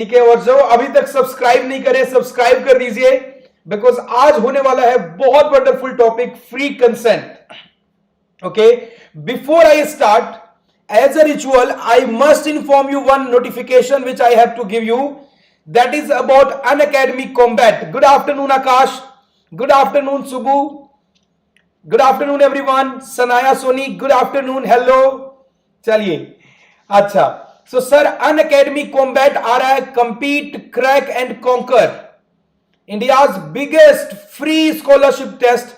ठीक है, और जो अभी तक सब्सक्राइब नहीं करे सब्सक्राइब कर दीजिए, बिकॉज आज होने वाला है बहुत wonderful topic, free consent. Okay, before I start, as a ritual, I must inform you one notification which I have to give you. That is about Unacademy Combat. Good afternoon, Akash. Good afternoon, Subbu. Good afternoon, everyone. Sanaya Soni. Good afternoon. Hello. चलिए, अच्छा, so sir, Unacademy Combat आ रहा है, compete, crack and conquer. India's biggest free scholarship test.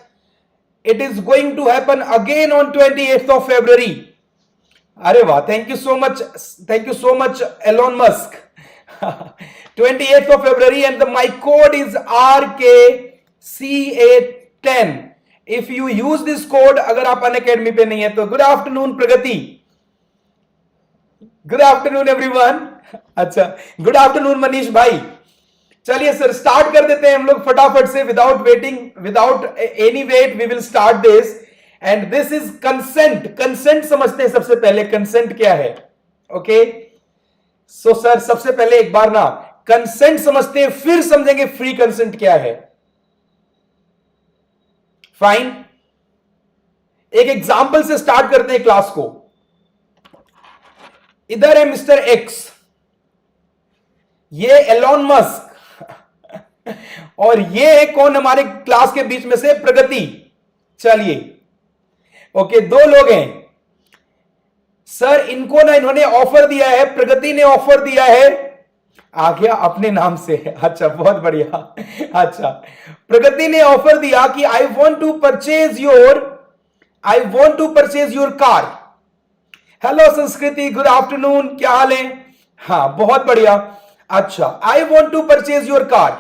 It is going to happen again on 28th of February. अरे वाह, thank you so much Elon Musk. 28th of February and my code is RKCA10. if you use this code, अगर आप Unacademy पे नहीं है तो good afternoon प्रगति, good afternoon everyone. अच्छा, good afternoon Manish भाई। चलिए सर, स्टार्ट कर देते हैं हम लोग फटाफट से, without waiting, without any wait, we will start this. And this is consent. Consent समझते हैं सबसे पहले, कंसेंट क्या है। ओके, सो सर सबसे पहले एक बार ना कंसेंट समझते हैं, फिर समझेंगे फ्री कंसेंट क्या है। फाइन, एक एग्जांपल से स्टार्ट करते हैं क्लास को। इधर है मिस्टर एक्स, ये एलोन मस्क, और ये है कौन हमारे क्लास के बीच में से, प्रगति। चलिए, ओके, दो लोग हैं सर, इनको ना इन्होंने ऑफर दिया है, प्रगति ने ऑफर दिया है, आ गया अपने नाम से। अच्छा, बहुत बढ़िया। अच्छा, प्रगति ने ऑफर दिया कि I want to purchase your car. Hello Sanskriti, good afternoon, क्या हाल है? हाँ, बहुत बढ़िया। अच्छा, I want to purchase your car,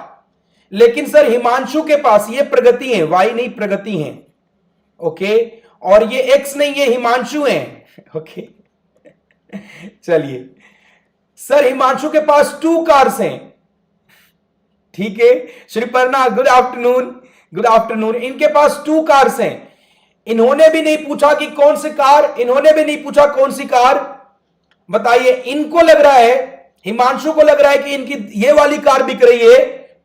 लेकिन सर हिमांशु के पास, ये प्रगति है, वाई नहीं प्रगति है, ओके, और ये एक्स नहीं, ये हिमांशु है, ओके। चलिए सर, हिमांशु के पास 2 कार्स हैं, ठीक है। Shriparna, good afternoon, good afternoon. इनके पास 2 कार्स हैं, इन्होंने भी नहीं पूछा कि कौन सी कार, इन्होंने भी नहीं पूछा कौन सी कार। बताइए, इनको लग रहा है, हिमांशु को लग रहा है कि इनकी ये वाली कार बिक रही है,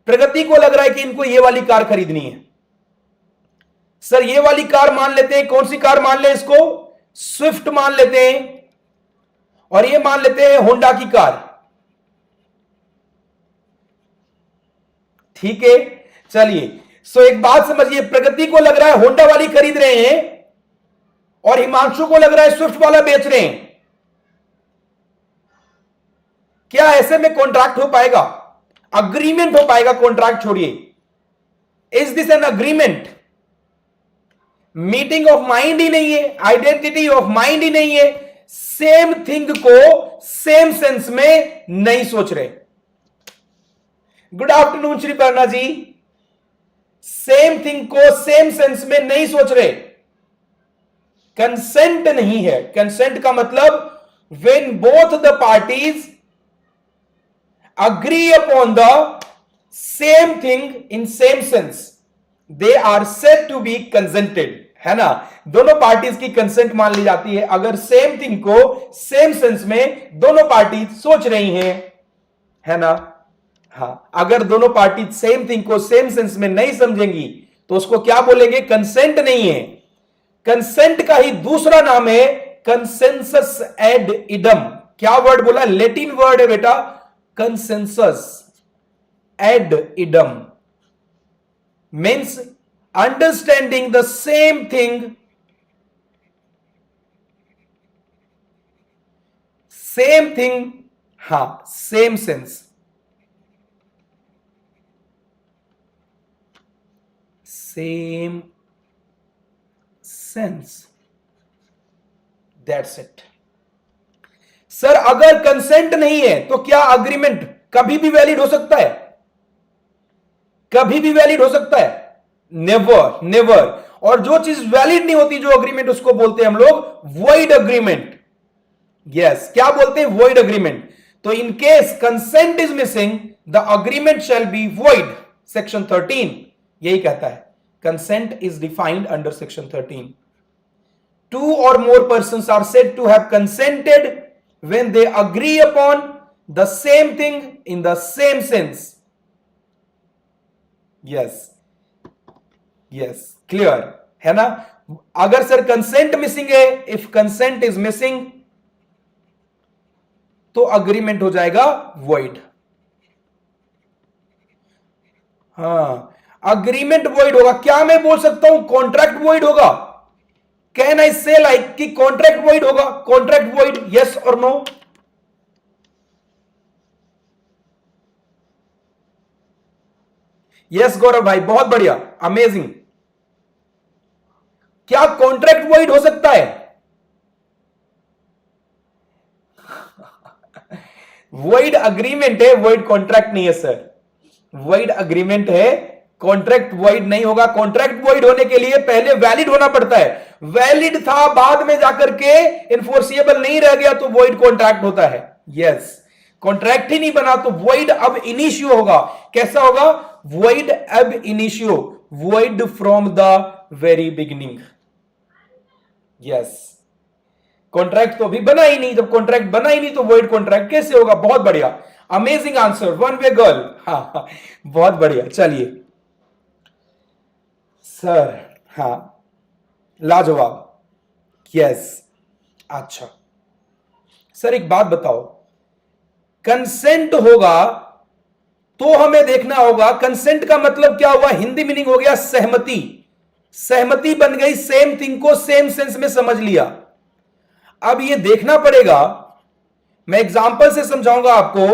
प्रगति को लग रहा है कि इनको ये वाली कार खरीदनी है। सर ये वाली कार मान लेते हैं, कौन सी कार मान ले इसको, स्विफ्ट मान लेते हैं, और ये मान लेते हैं होंडा की कार, ठीक है। चलिए, सो एक बात समझिए, प्रगति को लग रहा है होंडा वाली खरीद रहे हैं, और हिमांशु को लग रहा है स्विफ्ट वाला बेच रहे हैं। क्या ऐसे में कॉन्ट्रैक्ट हो पाएगा, अग्रीमेंट हो पाएगा? कॉन्ट्रैक्ट छोड़िए, is this an agreement? Meeting of mind ही नहीं है, आइडेंटिटी ऑफ माइंड ही नहीं है, सेम थिंग को सेम सेंस में नहीं सोच रहे। Good afternoon Shriparna ji. Same thing को सेम सेंस में नहीं सोच रहे, कंसेंट नहीं है। कंसेंट का मतलब when both the parties agree upon the same thing in same sense, they are said to be consented, है ना। दोनों पार्टीज की कंसेंट मान ली जाती है अगर सेम थिंग को सेम सेंस में दोनों पार्टी सोच रही हैं, है ना। हाँ, अगर दोनों पार्टी सेम थिंग को सेम सेंस में नहीं समझेंगी तो उसको क्या बोलेंगे, कंसेंट नहीं है। कंसेंट का ही दूसरा नाम है कंसेंसस एड इडम। क्या वर्ड बोला, लैटिन वर्ड है बेटा, consensus ad idem, means understanding the same thing, हाँ, same sense, that's it। Sir अगर कंसेंट नहीं है तो क्या अग्रीमेंट कभी भी वैलिड हो सकता है? कभी भी वैलिड हो सकता है? Never, never. और जो चीज वैलिड नहीं होती, जो अग्रीमेंट, उसको बोलते हैं हम लोग वॉइड अग्रीमेंट। यस, क्या बोलते हैं, वॉइड अग्रीमेंट। तो in case consent is missing, the agreement shall be void. Section 13 यही कहता है, consent is defined under section 13। 2 or more persons are said to have consented when they agree upon the same thing in the same sense. Yes, yes, clear है ना. अगर sir consent missing है, if consent is missing, तो agreement हो जाएगा void. हाँ, agreement void होगा. क्या मैं बोल सकता हूं कॉन्ट्रैक्ट वॉइड होगा? कैन आई से लाइक कि कॉन्ट्रैक्ट वॉइड होगा? कॉन्ट्रैक्ट वॉइड, यस और नो? यस गौरव भाई, बहुत बढ़िया, अमेजिंग. क्या कॉन्ट्रैक्ट वॉइड हो सकता है? वॉइड अग्रीमेंट है, वॉइड कॉन्ट्रैक्ट नहीं है सर. वॉइड अग्रीमेंट है, कॉन्ट्रैक्ट वॉइड नहीं होगा. कॉन्ट्रैक्ट वॉइड होने के लिए पहले वैलिड होना पड़ता है. वैलिड था, बाद में जाकर के इन्फोर्सिएबल नहीं रह गया, तो वॉइड कॉन्ट्रैक्ट होता है. यस, कॉन्ट्रैक्ट ही नहीं बना तो वॉइड अब इनिशियो होगा. कैसा होगा? वॉइड अब initio, void from the very beginning. Yes, contract तो अभी बना ही नहीं. जब कॉन्ट्रैक्ट बना ही नहीं तो वॉइड कॉन्ट्रैक्ट कैसे होगा? बहुत बढ़िया, amazing answer, one way girl. हाँ, बहुत बढ़िया. चलिए सर, हाँ, लाजवाब. यस, अच्छा सर, एक बात बताओ, कंसेंट होगा तो हमें देखना होगा कंसेंट का मतलब क्या हुआ. हिंदी मीनिंग हो गया सहमति. सहमति बन गई, सेम थिंग को सेम सेंस में समझ लिया. अब ये देखना पड़ेगा, मैं एग्जांपल से समझाऊंगा आपको.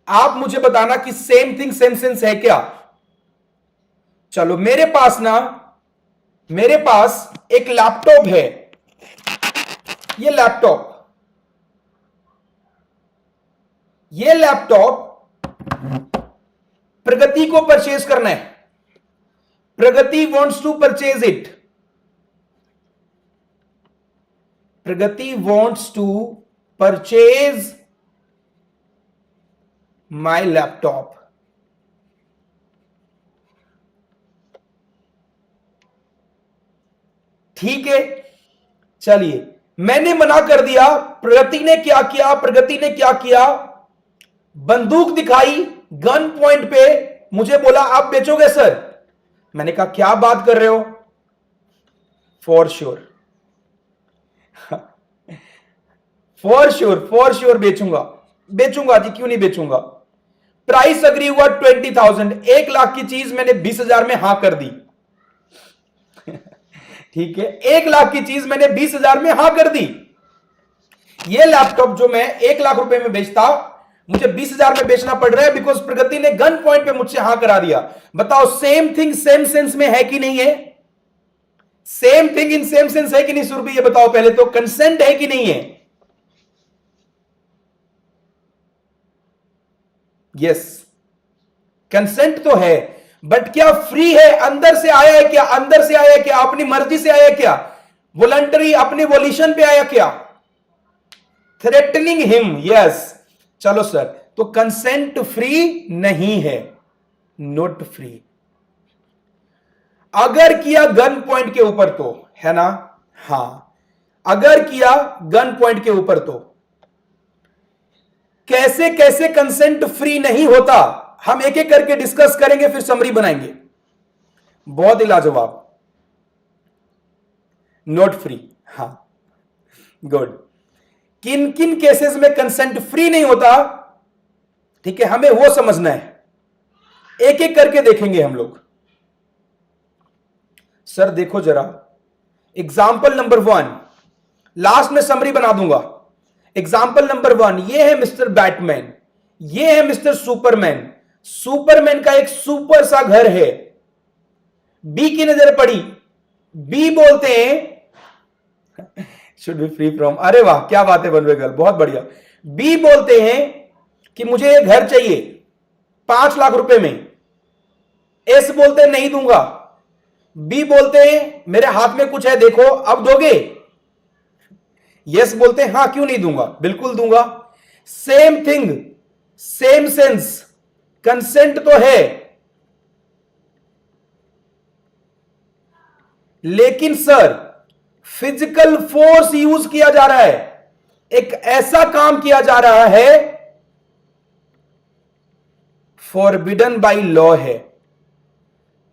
आप मुझे बताना कि सेम थिंग सेम सेंस है क्या. चलो, मेरे पास एक लैपटॉप है. ये लैपटॉप प्रगति को परचेज करना है. Pragati wants to purchase it. Pragati wants to purchase my laptop. ठीक है, चलिए, मैंने मना कर दिया. प्रगति ने क्या किया? बंदूक दिखाई गन पॉइंट पे, मुझे बोला आप बेचोगे सर. मैंने कहा क्या बात कर रहे हो? फॉर श्योर, फॉर श्योर बेचूंगा जी, क्यों नहीं बेचूंगा. प्राइस अग्री हुआ 20,000. 1 लाख की चीज मैंने 20,000 में हां कर दी. ठीक है, 1 लाख की चीज मैंने 20,000 में हां कर दी. ये लैपटॉप जो मैं 1 लाख रुपए में बेचता, मुझे 20,000 में बेचना पड़ रहा है बिकॉज प्रगति ने गन पॉइंट पे मुझसे हां करा दिया. बताओ, सेम थिंग सेम सेंस में है कि नहीं है? Same thing in same sense है कि नहीं सुरभि? ये बताओ पहले तो, कंसेंट है कि नहीं है? यस, कंसेंट तो है, बट क्या फ्री है? अंदर से आया है क्या? अपनी मर्जी से आया क्या? वॉलंटरी, अपने वॉल्यूशन पे आया क्या? Threatening him. यस, चलो सर, तो कंसेंट फ्री नहीं है, नॉट फ्री. अगर किया गन पॉइंट के ऊपर तो, है ना? हां, अगर किया गन पॉइंट के ऊपर तो कैसे कैसे कंसेंट फ्री नहीं होता, हम एक एक करके डिस्कस करेंगे, फिर समरी बनाएंगे. बहुत ही लाजवाब. नॉट फ्री, हां, गुड. किन किन केसेस में कंसेंट फ्री नहीं होता, ठीक है, हमें वो समझना है. एक एक करके देखेंगे हम लोग. सर देखो जरा, एग्जाम्पल नंबर 1, लास्ट में समरी बना दूंगा. एग्जाम्पल नंबर 1, ये है मिस्टर बैटमैन, ये है मिस्टर सुपरमैन. सुपरमैन का एक सुपर सा घर है. बी की नजर पड़ी. बी बोलते हैं शुड बी फ्री फ्रॉम, अरे वाह क्या बात है बनवे गर्ल, बहुत बढ़िया. बी बोलते हैं कि मुझे ये घर चाहिए 5 लाख रुपए में. एस बोलते हैं नहीं दूंगा. बी बोलते हैं मेरे हाथ में कुछ है देखो, अब दोगे? यस बोलते हैं हां, क्यों नहीं दूंगा, बिल्कुल दूंगा. Same thing same sense, consent तो है, लेकिन सर फिजिकल फोर्स यूज किया जा रहा है. एक ऐसा काम किया जा रहा है फॉरबिडन बाय लॉ है।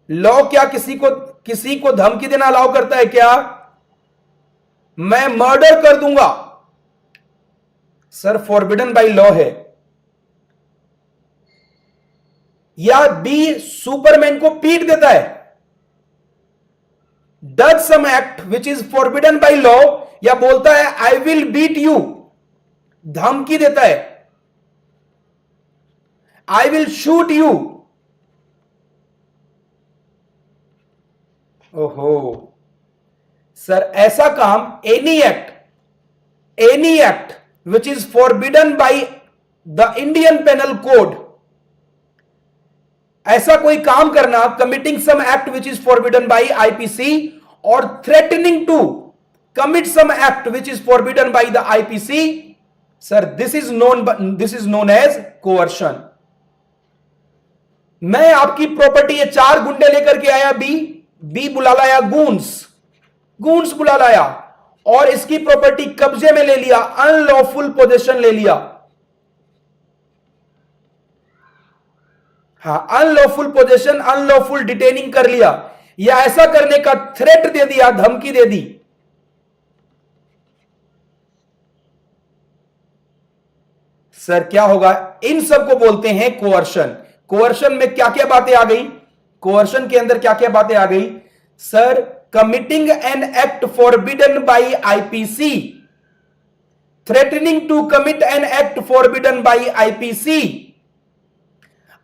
लॉ क्या किसी को धमकी देना अलाउ करता है क्या? मैं मर्डर कर दूंगा, सर फॉरबिडन बाय लॉ है। या बी सुपरमैन को पीट देता है, does some act which is forbidden by law, या बोलता है आई विल बीट यू, धमकी देता है, आई विल शूट यू। ओहो सर, ऐसा काम any act which is forbidden by the Indian Penal Code, ऐसा कोई काम करना, committing some act which is forbidden by IPC और threatening to commit some act which is forbidden by the IPC, sir this is known as coercion. मैं आपकी property, ये 4 गुंडे लेकर के आया, बी बुला लाया गूंस बुला लाया और इसकी प्रॉपर्टी कब्जे में ले लिया, अनलॉफुल पोजेशन ले लिया। हाँ, अनलॉफुल पोजेशन, अनलॉफुल डिटेनिंग कर लिया, या ऐसा करने का थ्रेट दे दिया, धमकी दे दी। सर क्या होगा? इन सब को बोलते हैं कोअर्शन। कोअर्शन में क्या क्या बातें आ गई? कोअर्शन के अंदर क्या क्या बातें आ गई? Sir committing an act forbidden by IPC, threatening to commit an act forbidden by IPC,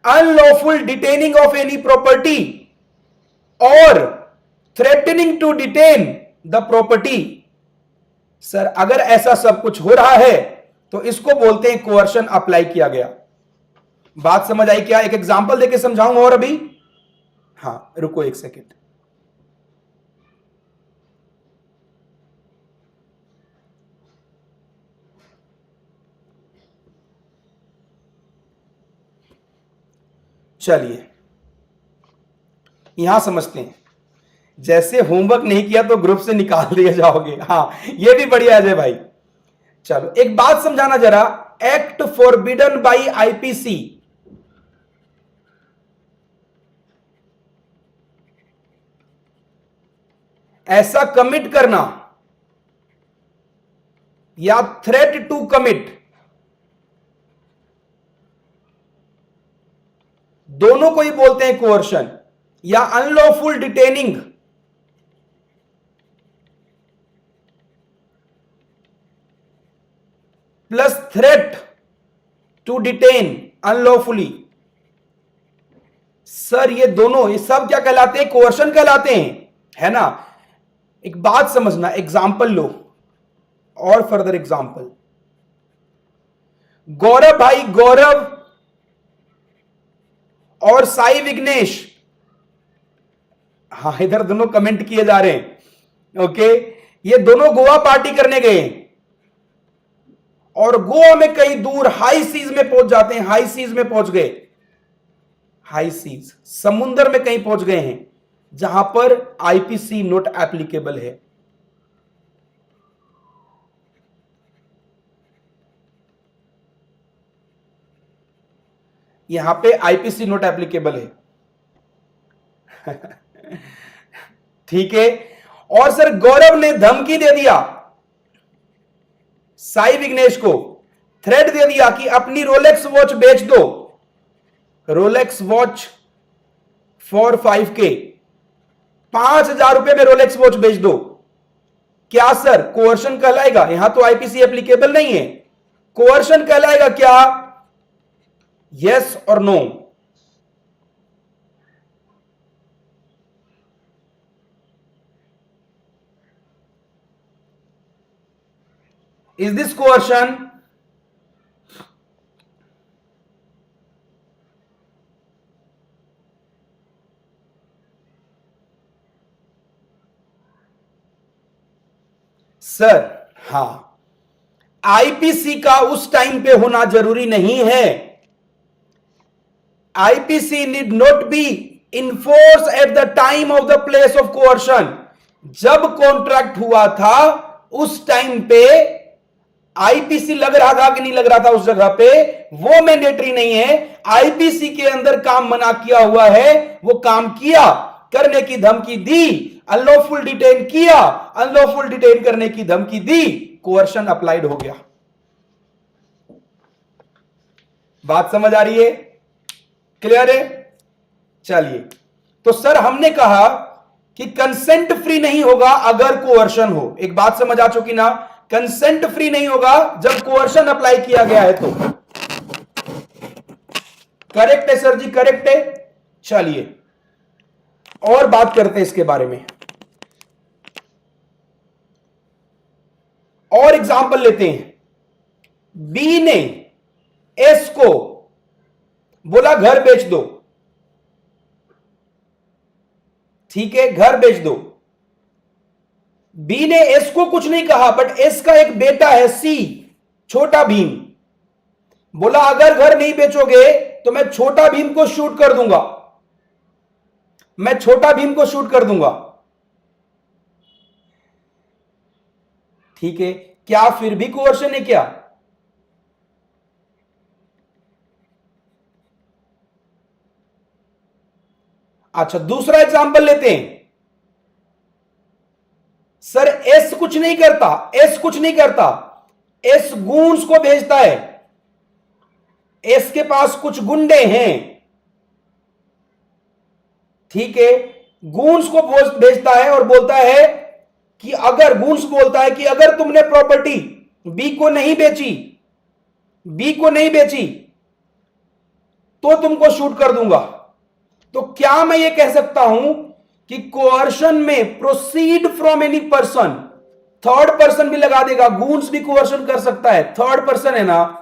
unlawful detaining of any property और threatening to detain the property. Sir अगर ऐसा सब कुछ हो रहा है तो इसको बोलते हैं कोअर्शन अप्लाई किया गया। बात समझ आई क्या? एक एग्जांपल देके समझाऊंगा और अभी। हां रुको एक सेकेंड। चलिए यहां समझते हैं। जैसे होमवर्क नहीं किया तो ग्रुप से निकाल दिए जाओगे। हाँ ये भी बढ़िया है भाई। चलो एक बात समझाना जरा, एक्ट फॉरबिडन बाय आईपीसी, ऐसा कमिट करना या थ्रेट टू कमिट, दोनों को ही बोलते हैं कोअर्शन, या unlawful detaining, plus threat to detain unlawfully. Sir ये दोनों, ये सब क्या कहलाते हैं? कोअर्शन कहलाते हैं, है ना। एक बात समझना, एग्जाम्पल लो और फर्दर एग्जाम्पल। गौरव और साई विघ्नेश, हाँ इधर दोनों कमेंट किए जा रहे हैं। ओके, ये दोनों गोवा पार्टी करने गए और गोवा में कहीं दूर हाई सीज में पहुंच जाते हैं। हाई सीज में पहुंच गए, हाई सीज समुद्र में कहीं पहुंच गए हैं जहां पर आईपीसी नोट एप्लीकेबल है। यहां पे आईपीसी नोट एप्लीकेबल है। ठीक है। और सर गौरव ने धमकी दे दिया साई विघ्नेश को, थ्रेट दे दिया कि अपनी रोलेक्स वॉच बेच दो, रोलेक्स वॉच फॉर 5K, 5,000 रुपए में रोलेक्स वॉच बेच दो। क्या सर कोअर्शन कहलाएगा? यहां तो आईपीसी एप्लीकेबल नहीं है, कोअर्शन कहलाएगा क्या? यस और no? Is this coercion? Sir हां, आईपीसी का उस टाइम पे होना जरूरी नहीं है। IPC need not be enforce at the time of the place of coercion. जब कॉन्ट्रैक्ट हुआ था उस टाइम पे आईपीसी लग रहा था कि नहीं लग रहा था उस जगह पे, वो मैंडेटरी नहीं है। आईपीसी के अंदर काम मना किया हुआ है, वो काम किया, करने की धमकी दी, अनलॉफुल डिटेन किया, अनलॉफुल डिटेन करने की धमकी दी, कोअर्शन अप्लाइड हो गया। बात समझ आ रही है? क्लियर है? चलिए, तो सर हमने कहा कि कंसेंट फ्री नहीं होगा अगर कोअर्शन हो। एक बात समझ आ चुकी ना? कंसेंट फ्री नहीं होगा जब कोअर्शन अप्लाई किया गया है तो। करेक्ट है सर जी, करेक्ट है। चलिए और बात करते हैं इसके बारे में, और एग्जांपल लेते हैं। बी ने एस को बोला घर बेच दो, ठीक है, घर बेच दो। बी ने एस को कुछ नहीं कहा, बट एस का एक बेटा है सी, छोटा भीम, बोला अगर घर नहीं बेचोगे तो मैं छोटा भीम को शूट कर दूंगा, मैं छोटा भीम को शूट कर दूंगा। ठीक है, क्या फिर भी कोअर्शन है क्या? अच्छा, दूसरा एग्जांपल लेते हैं। सर एस कुछ नहीं करता, एस कुछ नहीं करता, एस गूंस को भेजता है, एस के पास कुछ गुंडे हैं, ठीक है, गूंस को भेजता है और बोलता है कि अगर, गूंस बोलता है कि अगर तुमने प्रॉपर्टी बी को नहीं बेची, बी को नहीं बेची तो तुमको शूट कर दूंगा। तो क्या मैं ये कह सकता हूं कि coercion may proceed from any person, third person भी लगा देगा, गूंस भी कोअर्शन कर सकता है, थर्ड पर्सन है ना।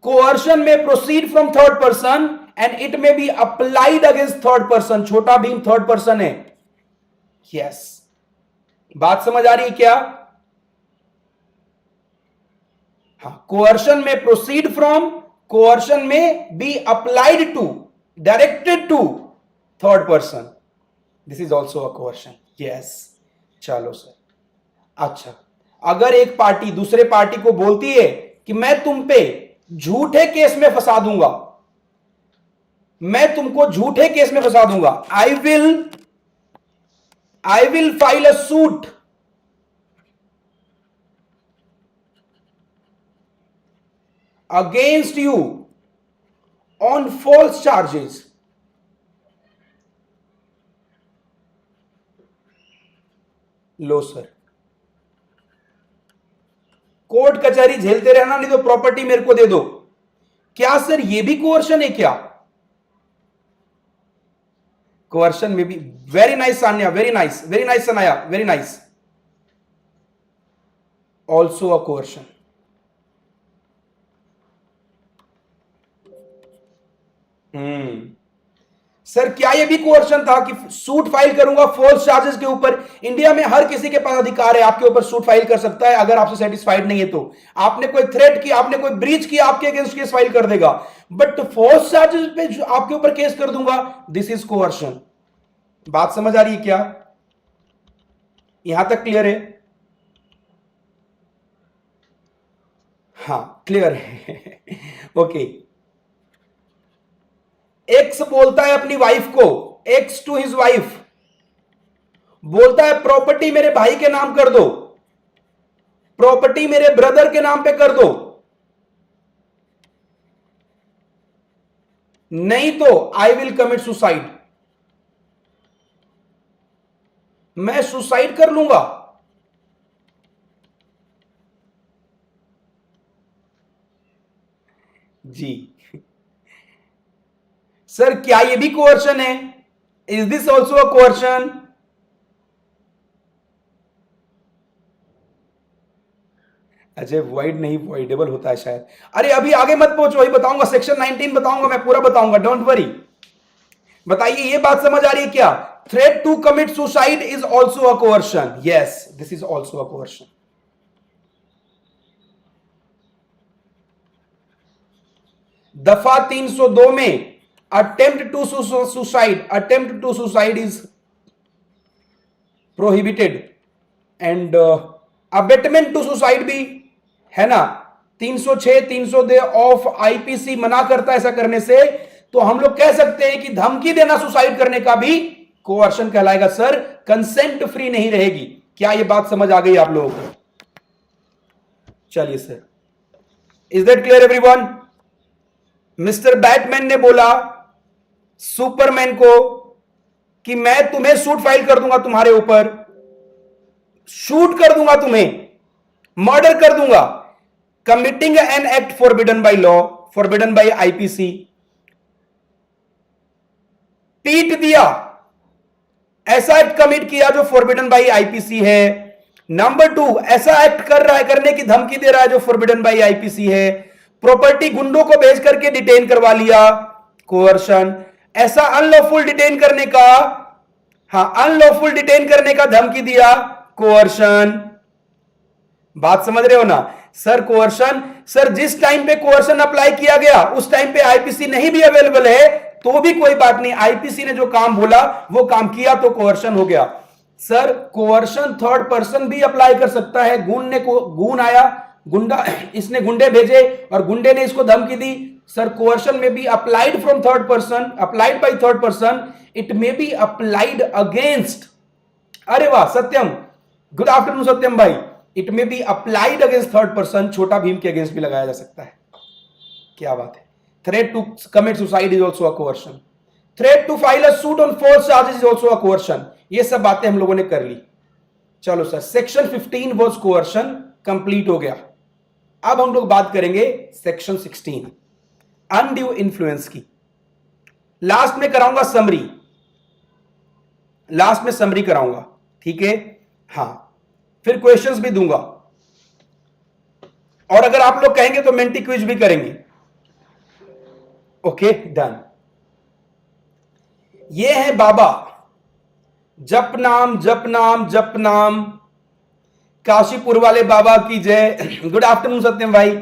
Coercion may proceed from third person and it may be applied against third person, Chhota Bheem third person है। यस, बात समझ आ रही है क्या? हाँ, coercion may proceed from, coercion may be applied to, directed to third person, this is also a coercion. Yes, चलो sir. अच्छा, अगर एक पार्टी दूसरे पार्टी को बोलती है कि मैं तुम पे झूठे केस में फंसा दूंगा, मैं तुमको झूठे केस में फंसा दूंगा, I will file a suit against you on false charges. लो सर, कोर्ट कचहरी झेलते रहना, नहीं तो प्रॉपर्टी मेरे को दे दो। क्या सर ये भी कोअर्शन है क्या? कोअर्शन में भी, very nice Sanya, very nice Sanaya, very nice, also a coercion. Sir क्या ये भी कोअर्शन था कि सूट फाइल करूंगा फॉल्स चार्जेस के ऊपर? इंडिया में हर किसी के पास अधिकार है आपके ऊपर सूट फाइल कर सकता है, अगर आपसे सेटिस्फाइड नहीं है तो। आपने कोई थ्रेट किया, आपने कोई ब्रीच किया, आपके अगेंस्ट केस फाइल कर देगा, बट फॉल्स चार्जेस पे आपके ऊपर केस कर दूंगा, दिस इज कोअर्शन। बात समझ आ रही है क्या? यहां तक क्लियर है? हाँ क्लियर है। ओके, एक्स बोलता है अपनी वाइफ को, एक्स टू हिज वाइफ बोलता है प्रॉपर्टी मेरे भाई के नाम कर दो, प्रॉपर्टी मेरे ब्रदर के नाम पे कर दो, नहीं तो आई विल कमिट सुसाइड, मैं सुसाइड कर लूंगा। जी सर क्या ये भी कोअर्शन है? Is this also a coercion? Ajay void नहीं, वॉइडेबल होता है शायद। अरे अभी आगे मत पहुंचो, वही बताऊंगा, सेक्शन 19 बताऊंगा, मैं पूरा बताऊंगा, डोंट वरी। बताइए ये बात समझ आ रही है क्या? Threat to commit suicide is also a coercion. Yes, this is also a coercion. दफा 302 में attempt to suicide, attempt to suicide is prohibited. And abetment to suicide भी है ना, 306 302 ऑफ आईपीसी मना करता है ऐसा करने से, तो हम लोग कह सकते हैं कि धमकी देना सुसाइड करने का भी कोअर्शन कहलाएगा सर, कंसेंट फ्री नहीं रहेगी। क्या ये बात समझ आ गई आप लोगों को? चलिए sir, is that clear everyone? Mister Batman ने बोला सुपरमैन को कि मैं तुम्हें सूट फाइल कर दूंगा, तुम्हारे ऊपर शूट कर दूंगा, तुम्हें मर्डर कर दूंगा, committing an act forbidden by law, forbidden by IPC. पीट दिया, ऐसा एक्ट कमिट किया जो फॉरबिडन बाय आईपीसी है। नंबर 2, ऐसा एक्ट कर रहा है, करने की धमकी दे रहा है जो फॉरबिडन बाय आईपीसी है। प्रॉपर्टी गुंडों को भेज करके डिटेन करवा लिया, कोअर्शन। ऐसा अनलॉफुल डिटेन करने का, हाँ अनलॉफुल डिटेन करने का धमकी दिया, कोअर्शन। बात समझ रहे हो ना सर? कोअर्शन, सर जिस टाइम पे कोअर्शन अप्लाई किया गया उस टाइम पे आईपीसी नहीं भी अवेलेबल है तो भी कोई बात नहीं, आईपीसी ने जो काम बोला वो काम किया तो कोअर्शन हो गया। सर कोअर्शन थर्ड पर्सन भी अप्लाई कर सकता है। गुंड आया, गुंडा, इसने गुंडे भेजे और गुंडे ने इसको धमकी दी। Sir coercion may be applied from third person, applied by third person, it may be applied against, अरे वाह सत्यम, गुड आफ्टरनून सत्यम भाई, it may be applied against third person, Chhota Bhim के अगेंस्ट भी लगाया जा सकता है। क्या बात है। Threat to commit suicide is also a coercion. Threat to file a suit on false charges is also a coercion. ये सब बातें हम लोगों ने कर ली। चलो sir, section 15 was coercion, complete हो गया। अब हम लोग बात करेंगे सेक्शन 16 अनड्यू इन्फ्लुएंस की। लास्ट में कराऊंगा समरी, लास्ट में समरी कराऊंगा, ठीक है? हां, फिर क्वेश्चंस भी दूंगा और अगर आप लोग कहेंगे तो मेंटी क्विज भी करेंगे। Okay done. ये है बाबा, जप नाम जप नाम जप नाम, काशीपुर वाले बाबा की जय। गुड आफ्टरनून सत्यम भाई,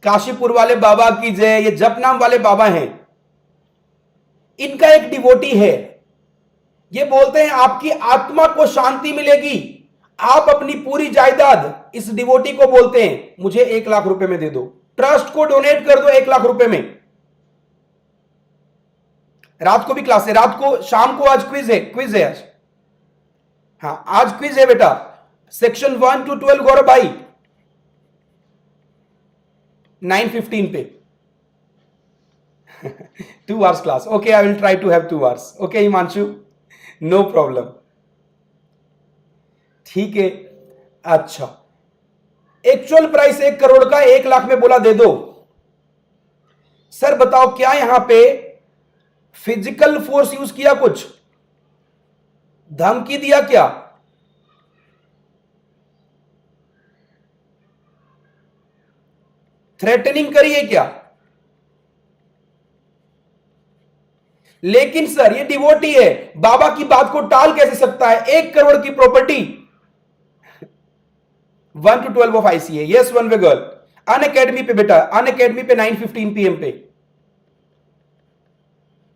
काशीपुर वाले बाबा की जय। ये जप नाम वाले बाबा हैं, इनका एक डिवोटी है। ये बोलते हैं आपकी आत्मा को शांति मिलेगी, आप अपनी पूरी जायदाद इस डिवोटी को बोलते हैं मुझे 1 लाख रुपए में दे दो, ट्रस्ट को डोनेट कर दो 1 लाख रुपए में। रात को भी क्लास है, रात को, शाम को आज क्विज है, क्विज है आज। हाँ आज क्विज है बेटा, सेक्शन 1 to 12 गौरव भाई 9:15 पे। 2 hours class, okay I will try to have 2 hours, okay Himanshu, no problem, ठीक है। अच्छा, एक्चुअल प्राइस 1 करोड़ का 1 लाख में बोला दे दो। सर बताओ क्या यहां पे फिजिकल फोर्स यूज किया, कुछ धमकी दिया क्या? थ्रेटनिंग करिए क्या? लेकिन सर ये डिवोटी है, बाबा की बात को टाल कैसे सकता है? 1 करोड़ की property. 1 to 12 of ICA, yes one way girl, Unacademy पे बेटा, अन अकेडमी पे 9:15 PM पे।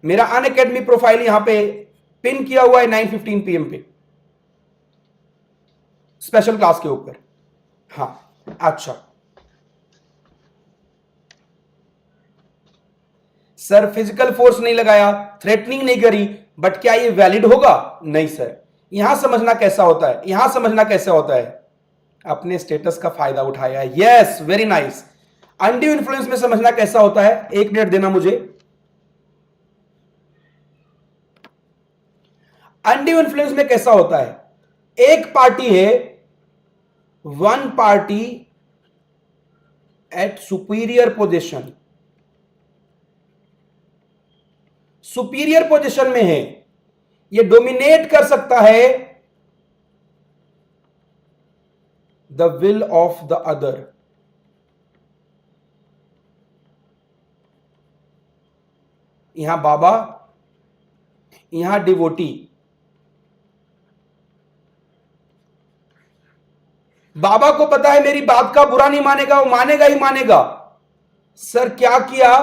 मेरा अन अकेडमी प्रोफाइल यहां पे पिन किया हुआ है 9:15 PM पे, स्पेशल क्लास के ऊपर। हाँ अच्छा सर, फिजिकल फोर्स नहीं लगाया, थ्रेटनिंग नहीं करी, बट क्या ये वैलिड होगा? नहीं सर। यहां समझना कैसा होता है, यहां समझना कैसा होता है, अपने स्टेटस का फायदा उठाया। Yes very nice. Undue influence में समझना कैसा होता है, 1 मिनट देना मुझे। अनड्यू इन्फ्लुएंस में कैसा होता है, एक पार्टी है, one party at superior position, superior position में है, ये डोमिनेट कर सकता है the will of the other. यहां बाबा, यहां डिवोटी। बाबा को पता है मेरी बात का बुरा नहीं मानेगा, वो मानेगा ही मानेगा। सर क्या किया?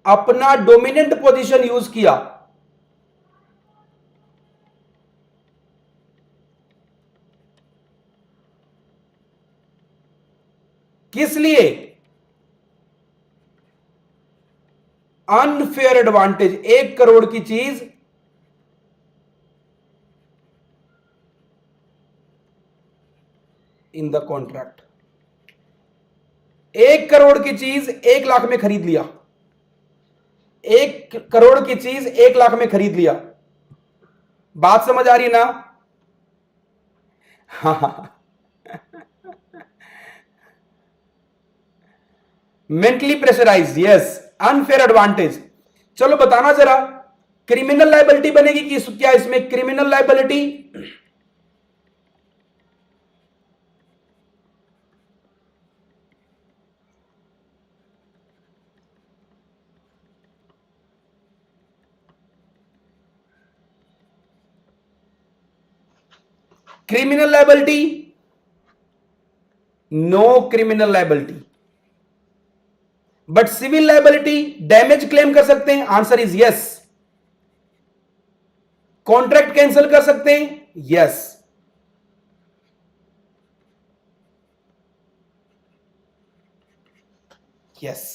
अपना डोमिनेंट पोजीशन यूज किया। किस लिए? अनफेयर एडवांटेज, 1 करोड़ की चीज इन द कॉन्ट्रैक्ट। 1 करोड़ की चीज 1 लाख में खरीद लिया, 1 करोड़ की चीज 1 लाख में खरीद लिया। बात समझ आ रही है ना? हाँ, mentally pressurise, yes, unfair advantage. चलो बताना जरा, क्रिमिनल लाइबिलिटी बनेगी कि क्या इसमें criminal liability? Criminal liability? No criminal liability. But civil liability, damage claim कर सकते हैं, answer is yes. Contract cancel कर सकते हैं, यस। Yes,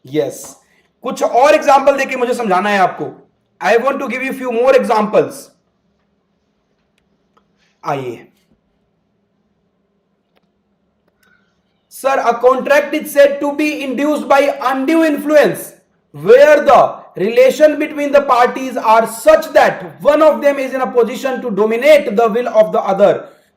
yes. कुछ और एग्जाम्पल देके मुझे समझाना है आपको। I want to give you few more examples. आइए sir, a contract is said to be induced by undue influence where the relation between the parties are such that one of them is in a position to dominate the will of the other।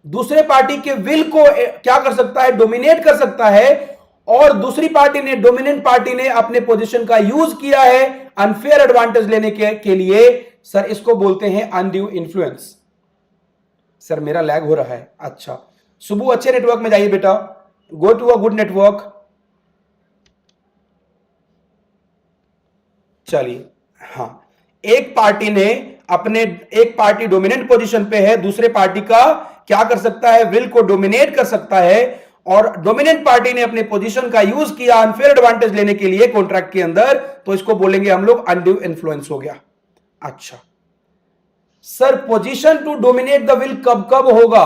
दूसरे party के will को क्या कर सकता है? Dominate कर सकता है, और दूसरी पार्टी ने, डोमिनेंट पार्टी ने अपने पोजीशन का यूज किया है अनफेयर एडवांटेज लेने के लिए। सर इसको बोलते हैं अनड्यू इन्फ्लुएंस। सर मेरा लैग हो रहा है। अच्छा सुबह, अच्छे नेटवर्क में जाइए बेटा, go to a good network. चलिए, हाँ, एक पार्टी डोमिनेंट पोजीशन पे है, दूसरे पार्टी का क्या कर सकता है? विल को डोमिनेट कर सकता है, और डोमिनेंट पार्टी ने अपने पोजीशन का यूज किया अनफेयर एडवांटेज लेने के लिए कॉन्ट्रैक्ट के अंदर, तो इसको बोलेंगे हम लोग अनड्यू इन्फ्लुएंस हो गया। अच्छा sir, position to dominate the will कब कब होगा?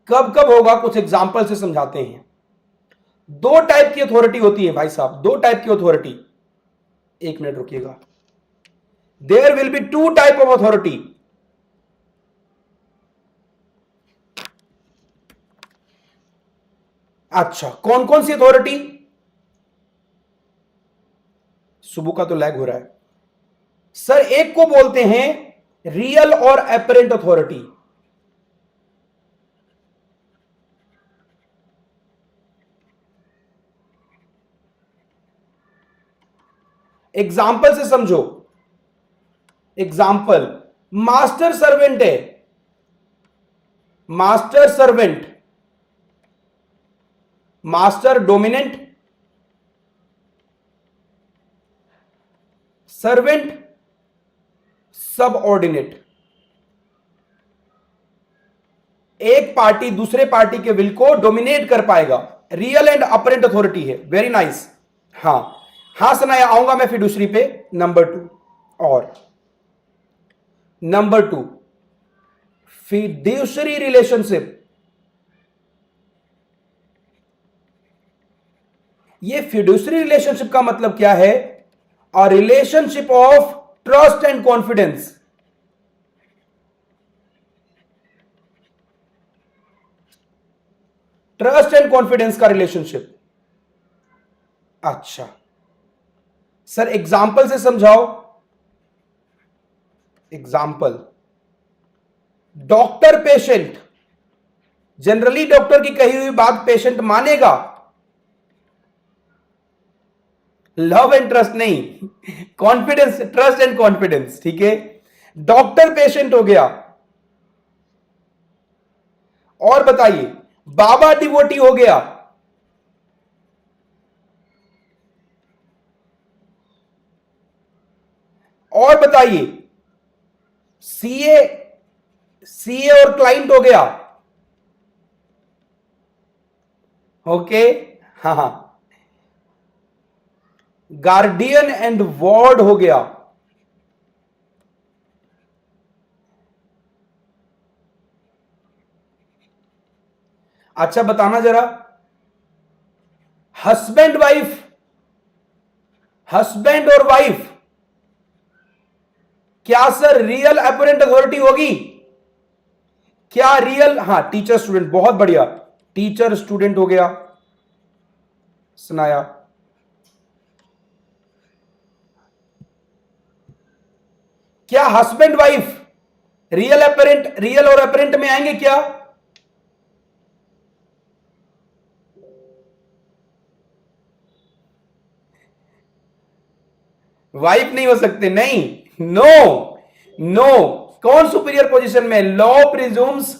कब कब होगा, कुछ एग्जांपल से समझाते हैं। 2 टाइप की अथॉरिटी होती है भाई साहब, 2 टाइप की अथॉरिटी। 1 मिनट रुकिएगा। There will be 2 type of authority. अच्छा, कौन कौन सी अथॉरिटी? सुबह का तो लैग हो रहा है सर। एक को बोलते हैं रियल और एपरेंट अथॉरिटी। एग्जाम्पल से समझो। एग्जाम्पल, मास्टर सर्वेंट है, master servant, master dominant, servant subordinate. एक पार्टी दूसरे पार्टी के विल को डोमिनेट कर पाएगा, रियल एंड अपरेंट अथॉरिटी है। Very nice. हाँ हाँ सुनाया, आऊंगा मैं फिडुशरी पे। नंबर 2, और नंबर 2, फिड्यूशरी रिलेशनशिप। ये फिड्यूशरी रिलेशनशिप का मतलब क्या है? A relationship of trust and confidence. Trust and confidence का रिलेशनशिप। अच्छा सर, एग्जाम्पल से समझाओ। Example, doctor patient, generally doctor की कही हुई बात पेशेंट मानेगा। लव एंड ट्रस्ट नहीं, कॉन्फिडेंस, ट्रस्ट एंड कॉन्फिडेंस। ठीक है, डॉक्टर पेशेंट हो गया। और बताइए, बाबा डिवोटी हो गया। और बताइए, सीए, सीए और क्लाइंट हो गया। ओके, हाँ हाँ, गार्डियन एंड वार्ड हो गया। अच्छा बताना जरा, हस्बैंड वाइफ, हस्बैंड और वाइफ, क्या सर रियल अपरेंट अथॉरिटी होगी? क्या रियल, हाँ टीचर स्टूडेंट, बहुत बढ़िया, टीचर स्टूडेंट हो गया, सुनाया। क्या husband wife real apparent, real और अपरेंट में आएंगे क्या? वाइफ नहीं हो सकते, नहीं, नो, नो। कौन सुपीरियर पोजीशन में? Law presumes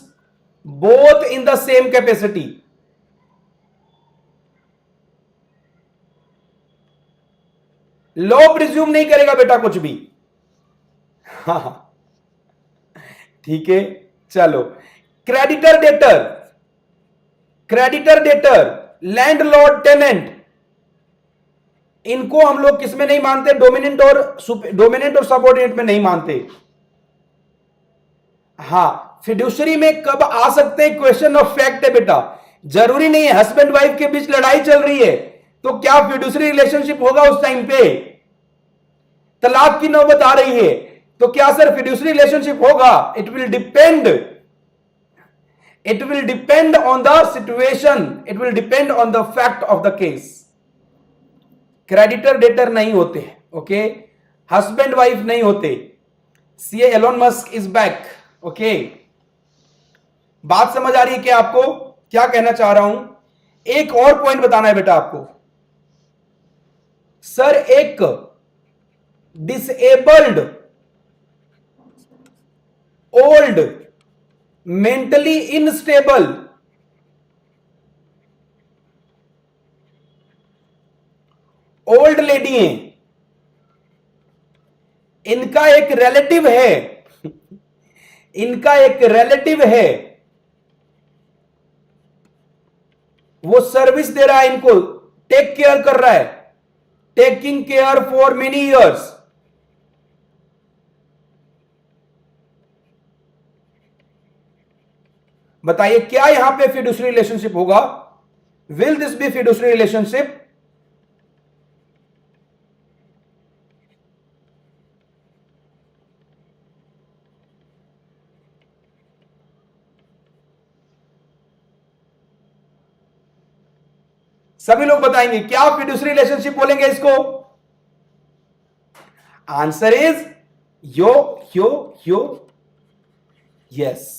both in the same capacity. Law presume नहीं करेगा बेटा कुछ भी। हाँ ठीक है, चलो। Creditor debtor, creditor debtor, landlord tenant, इनको हम लोग किसमें नहीं मानते? डोमिनेंट और डोमिनेंट और सबऑर्डिनेट में नहीं मानते। हाँ, फिड्यूशरी में कब आ सकते हैं? क्वेश्चन ऑफ फैक्ट है बेटा, जरूरी नहीं है हस्बैंड वाइफ के बीच लड़ाई चल रही है तो क्या फिड्यूशरी रिलेशनशिप होगा उस टाइम पे? तलाक की नौबत आ रही है तो क्या सर फिड्यूशरी रिलेशनशिप होगा? It will depend, it will depend on the situation, it will depend on the fact of the case. Creditor debtor नहीं होते, ओके, हस्बैंड वाइफ नहीं होते। CA Elon Musk is back, okay. बात समझ आ रही है क्या आपको, क्या कहना चाह रहा हूं? एक और पॉइंट बताना है बेटा आपको। सर एक disabled, old, mentally instable, old lady हैं, इनका एक रिलेटिव है, इनका एक रिलेटिव है, वो सर्विस दे रहा है इनको, टेक केयर कर रहा है, taking care for many years. बताइए क्या यहां पे फिड्यूशरी रिलेशनशिप होगा? Will this be fiduciary relationship? सभी लोग बताएंगे क्या फिड्यूशरी रिलेशनशिप बोलेंगे इसको? Answer is yo yo yo, yes,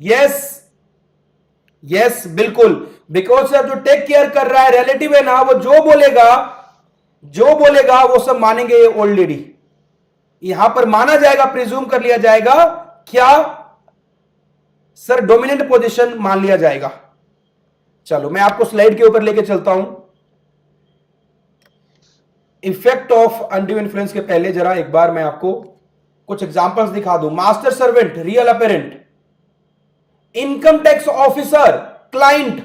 yes, yes, बिल्कुल। बिकॉज सर जो टेक केयर कर रहा है रिलेटिव है ना, वो जो बोलेगा, जो बोलेगा वो सब मानेंगे ये ओल्ड लेडी। यहां पर माना जाएगा, प्रिज्यूम कर लिया जाएगा क्या सर? डोमिनेंट पोजीशन मान लिया जाएगा। चलो मैं आपको स्लाइड के ऊपर लेके चलता हूं। इफेक्ट ऑफ अनड्यू इन्फ्लुएंस के पहले जरा एक बार मैं आपको कुछ एग्जांपल्स दिखा दूं। Master servant, real apparent, income tax officer, client.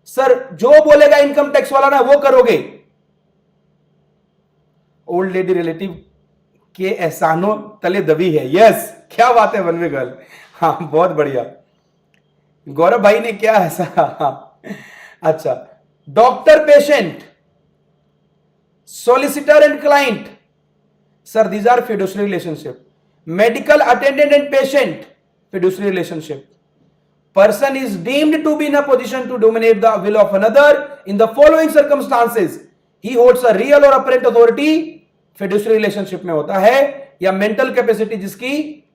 Sir जो बोलेगा इनकम टैक्स वाला ना वो करोगे। ओल्ड लेडी रिलेटिव के एहसानों तले दबी है, यस, क्या बात है वनवे गर्ल, हाँ बहुत बढ़िया। गौरव भाई ने क्या ऐसा, हाँ। अच्छा, doctor patient, solicitor and client, sir these are fiduciary relationship. Medical attendant and patient, fiduciary relationship. Person is deemed to be in a position to dominate the will of another in the following circumstances. He holds a real or apparent authority, fiduciary relationship में होता है, या mental capacity जिसकी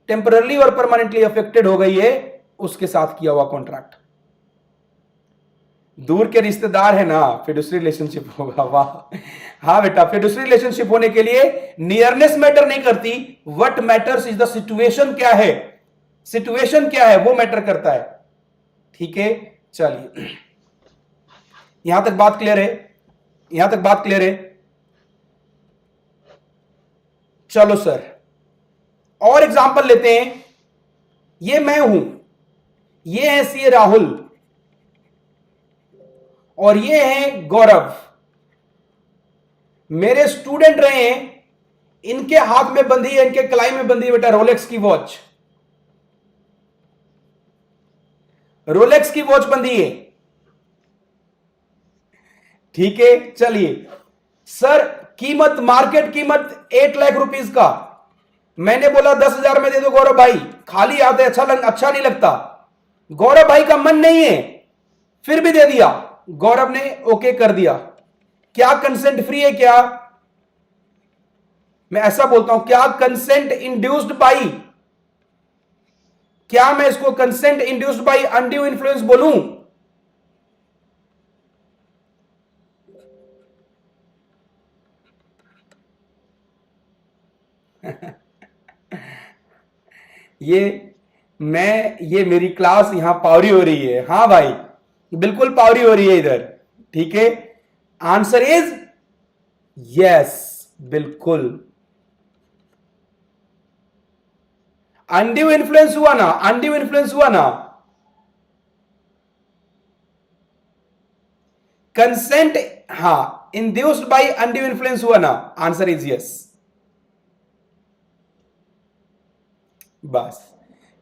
temporarily और permanently affected हो गई है उसके साथ किया हुआ कॉन्ट्रैक्ट। दूर के रिश्तेदार है ना, फिडुसरी रिलेशनशिप होगा, वाह। हाँ बेटा, फिडुसरी रिलेशनशिप होने के लिए नियरनेस मैटर नहीं करती, what matters is the situation, क्या है सिचुएशन, क्या है वो मैटर करता है। ठीक है, चलिए यहां तक बात क्लियर है, यहां तक बात क्लियर है। चलो सर और एग्जांपल लेते हैं। ये मैं हूं, ये है सीए राहुल और ये है गौरव, मेरे स्टूडेंट रहे हैं। इनके हाथ में बंधी है, इनके कलाई में बंधी है बेटा रोलेक्स की वॉच, रोलेक्स की वॉच बंधी है। ठीक है, चलिए सर कीमत, मार्केट कीमत 8 लाख रुपीस का, मैंने बोला 10,000 में दे दो गौरव भाई, खाली आते अच्छा नहीं लगता। गौरव भाई का मन नहीं है, फिर भी दे दिया, गौरव ने ओके कर दिया। क्या कंसेंट फ्री है क्या? मैं ऐसा बोलता हूं, क्या कंसेंट इंड्यूस्ड बाई, क्या मैं इसको consent induced by undue influence बोलूं? ये मेरी क्लास यहां पावरी हो रही है। हां भाई, बिल्कुल पावरी हो रही है इधर। ठीक है, आंसर इज यस, बिल्कुल। अनड्यू इन्फ्लुएंस हुआ ना, अनड्यू इन्फ्लुएंस हुआ ना। कंसेंट, हां, इंड्यूस्ड बाय अनड्यू इन्फ्लुएंस हुआ ना, आंसर इज यस। बस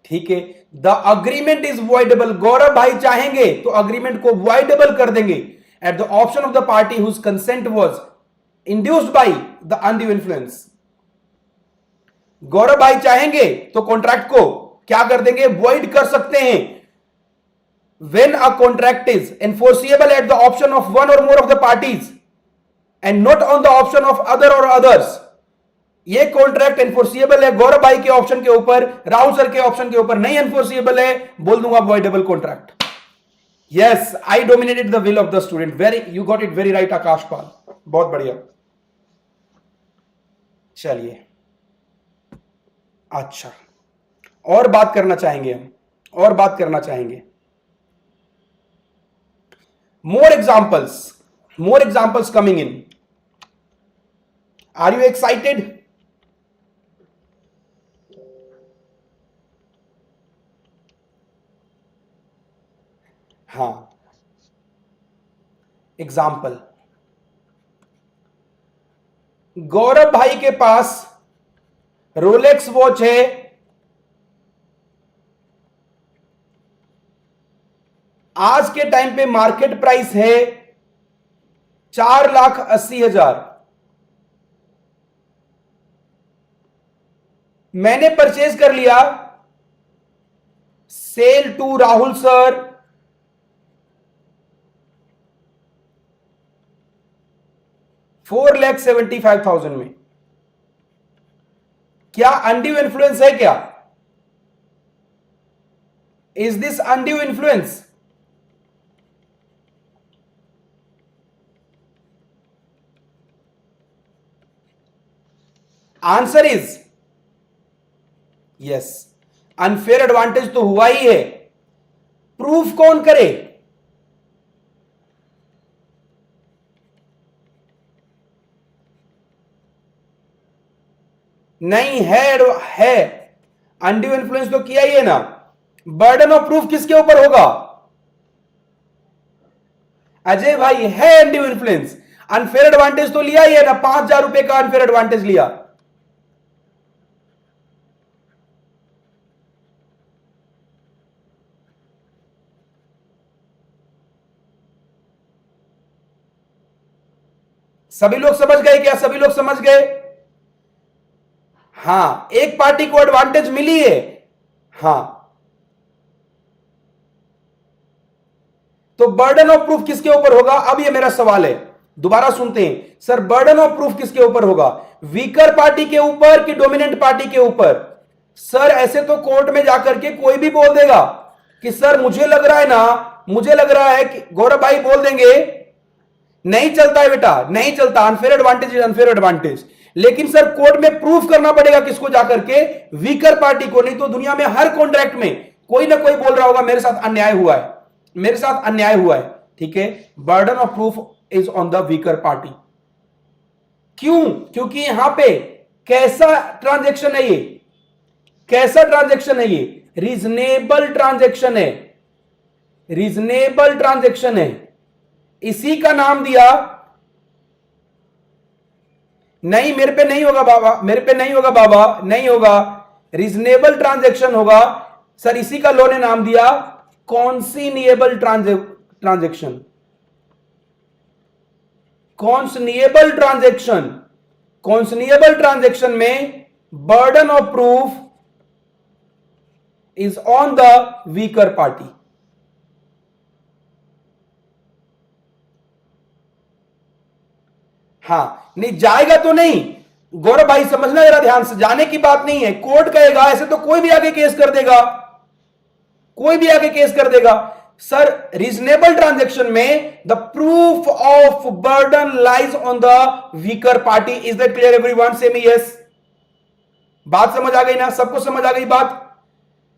ठीक है, the agreement is voidable, Gaurav भाई चाहेंगे तो अग्रीमेंट को वॉइडेबल कर देंगे at the option of the party whose consent was induced by the undue influence. Gaurav भाई चाहेंगे तो कॉन्ट्रैक्ट को क्या कर देंगे, वॉइड कर सकते हैं। when a contract is enforceable at the option of one or more of the parties and not on the option of other or others, ये कॉन्ट्रैक्ट एनफोर्सिएबल है गौरव भाई के ऑप्शन के ऊपर, राहुल सर के ऑप्शन के ऊपर नहीं एनफोर्सिएबल है, बोल दूंगा voidable contract. Yes, I dominated the will of the student, very, you got it very right Akash Pal, बहुत बढ़िया। चलिए, अच्छा, और बात करना चाहेंगे हम, और बात करना चाहेंगे। more examples coming in. Are you excited? हाँ, एग्जाम्पल, गौरव भाई के पास रोलेक्स वॉच है, आज के टाइम पे मार्केट प्राइस है 4,80,000। मैंने परचेज कर लिया, सेल टू राहुल सर 4,75,000 में। क्या अनड्यू इन्फ्लुएंस है क्या? Is this undue influence? Answer is yes. Unfair advantage तो हुआ ही है, प्रूफ कौन करे? नहीं है अनड्यू इन्फ्लुएंस तो किया ही है ना। बर्डन ऑफ प्रूफ किसके ऊपर होगा? अजय भाई, है अनड्यू इन्फ्लुएंस, अनफेयर एडवांटेज तो लिया ही है ना, 5,000 रुपए का अनफेयर एडवांटेज लिया। सभी लोग समझ गए क्या? सभी लोग समझ गए? हां, एक पार्टी को एडवांटेज मिली है। हां, तो बर्डन ऑफ प्रूफ किसके ऊपर होगा? अब ये मेरा सवाल है, दोबारा सुनते हैं सर, बर्डन ऑफ प्रूफ किसके ऊपर होगा? वीकर पार्टी के ऊपर कि डोमिनेंट पार्टी के ऊपर? सर ऐसे तो कोर्ट में जाकर के कोई भी बोल देगा कि सर मुझे लग रहा है ना, मुझे लग रहा है कि गौरव भाई बोल देंगे नहीं चलता है बेटा, नहीं चलता, unfair advantage is unfair advantage. लेकिन सर कोर्ट में प्रूफ करना पड़ेगा किसको जाकर के? वीकर पार्टी को। नहीं तो दुनिया में हर कॉन्ट्रैक्ट में कोई ना कोई बोल रहा होगा मेरे साथ अन्याय हुआ है, मेरे साथ अन्याय हुआ है। ठीक है, burden of proof is on the weaker party. क्यों? क्योंकि यहां पे कैसा ट्रांजैक्शन है ये? कैसा ट्रांजैक्शन है ये? रीजनेबल ट्रांजैक्शन है। रीजनेबल ट्रांजैक्शन है, इसी का नाम दिया। नहीं, मेरे पे नहीं होगा बाबा, मेरे पे नहीं होगा बाबा, नहीं होगा, रीजनेबल ट्रांजैक्शन होगा सर। इसी का लॉ ने नाम दिया कॉन्सिनिएबल ट्रांजैक्शन। कॉन्सिनिएबल ट्रांजैक्शन, कॉन्सिनिएबल ट्रांजैक्शन में burden of proof is on the weaker party. हां, नहीं जाएगा तो नहीं, गौरव भाई समझना जरा ध्यान से, जाने की बात नहीं है, कोर्ट कहेगा, ऐसे तो कोई भी आगे केस कर देगा, कोई भी आगे केस कर देगा। सर रीजनेबल ट्रांजैक्शन में the proof of burden lies on the weaker party. Is that clear everyone? से मी यस? बात समझ आ गई ना? सबको समझ आ गई बात?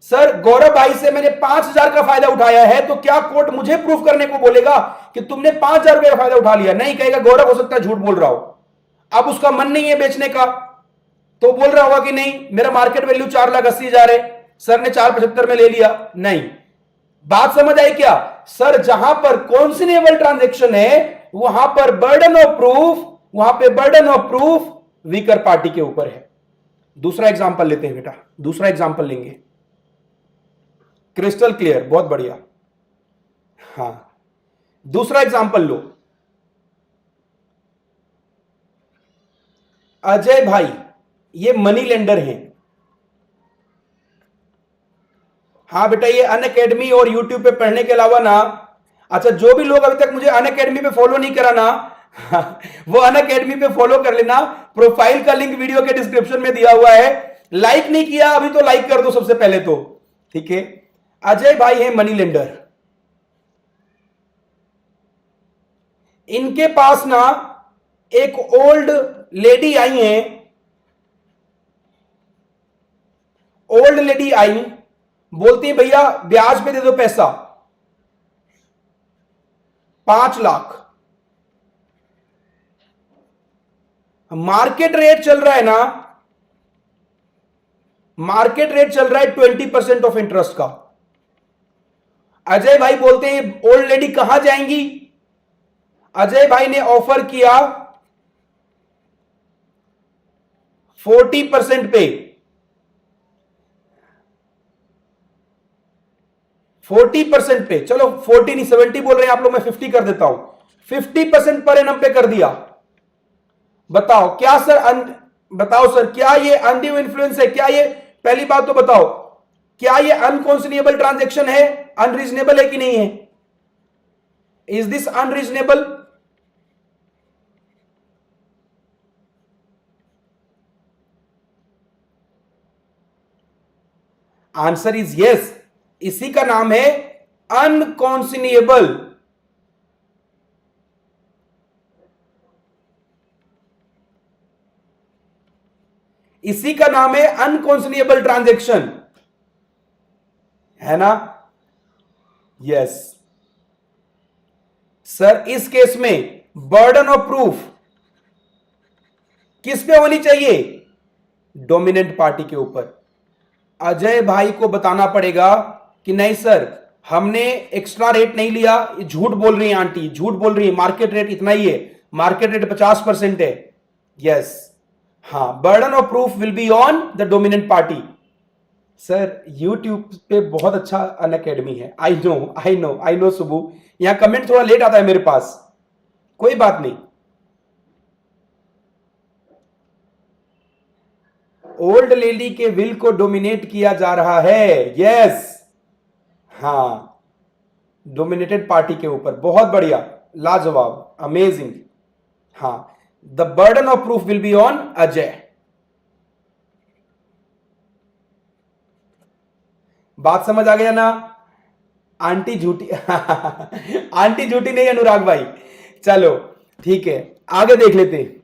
सर गौरव भाई से मैंने 5,000 का फायदा उठाया है, तो क्या कोर्ट मुझे प्रूफ करने को बोलेगा कि तुमने 5,000 रुपए का फायदा उठा लिया? नहीं, कहेगा गौरव हो सकता है झूठ बोल रहा हो, अब उसका मन नहीं है बेचने का, तो बोल रहा होगा कि नहीं मेरा मार्केट वैल्यू 4,80,000 है, सर ने 4,75 में ले लिया। नहीं, बात समझ आई क्या? सर जहां पर कॉन्सिनेबल ट्रांजैक्शन है वहां पर बर्डन ऑफ प्रूफ, वहां पे burden of proof weaker party के ऊपर है। दूसरा एग्जांपल लेते हैं बेटा, दूसरा एग्जांपल लेंगे, क्रिस्टल क्लियर, बहुत बढ़िया। हां, दूसरा एग्जांपल लो। अजय भाई ये मनी लेंडर हैं। हाँ बेटा, ये अनअकैडमी और यूट्यूब पे पढ़ने के अलावा ना, अच्छा जो भी लोग अभी तक मुझे अनअकैडमी पे फॉलो नहीं करा ना वो अनअकैडमी पे फॉलो कर लेना, प्रोफाइल का लिंक वीडियो के डिस्क्रिप्शन में दिया हुआ है। लाइक नहीं किया अभी तो लाइक कर दो सबसे पहले तो, ठीक है। अजय भाई है मनी लेंडर, इनके पास ना एक ओल्ड लेडी आई है, ओल्ड लेडी आई, बोलती है भैया ब्याज पे दे दो पैसा 5 लाख। मार्केट रेट चल रहा है ना, मार्केट रेट चल रहा है 20% ऑफ इंटरेस्ट का। अजय भाई बोलते हैं ओल्ड लेडी कहां जाएंगी? अजय भाई ने ऑफर किया 40% पे, 40% पे, चलो 40 नहीं 70 बोल रहे हैं आप लोग, मैं 50 कर देता हूं, 50% पर एनम पे कर दिया। बताओ क्या सर बताओ सर क्या ये अनड्यू इन्फ्लुएंस है? क्या ये, पहली बात तो बताओ क्या ये अनकॉन्सिनिएबल ट्रांजैक्शन है? अनरीजनेबल है कि नहीं है? Is this unreasonable? Answer is yes, इसी का नाम है अनकॉन्सिनिएबल। इसी का नाम है अनकॉन्सिनिएबल ट्रांजैक्शन, है ना? यस सर, इस केस में बर्डन ऑफ प्रूफ किस पे होनी चाहिए? डोमिनेंट पार्टी के ऊपर। अजय भाई को बताना पड़ेगा कि नहीं सर हमने एक्स्ट्रा रेट नहीं लिया, झूठ बोल रही है आंटी, झूठ बोल रही है, मार्केट रेट इतना ही है, मार्केट रेट 50% है। यस, हाँ, burden of proof will be on the dominant party. Sir YouTube पे बहुत अच्छा अनअकैडमी है, I know I know I know Subbu, यहां कमेंट थोड़ा लेट आता है मेरे पास, कोई बात नहीं। ओल्ड लेडी के विल को डोमिनेट किया जा रहा है, यस, हाँ, डोमिनेटेड पार्टी के ऊपर, बहुत बढ़िया, लाजवाब, अमेजिंग। हाँ, the burden of proof will be on Ajay. बात समझ आ गया ना? आंटी झूठी आंटी झूठी नहीं अनुराग भाई, चलो ठीक है, आगे देख लेते हैं।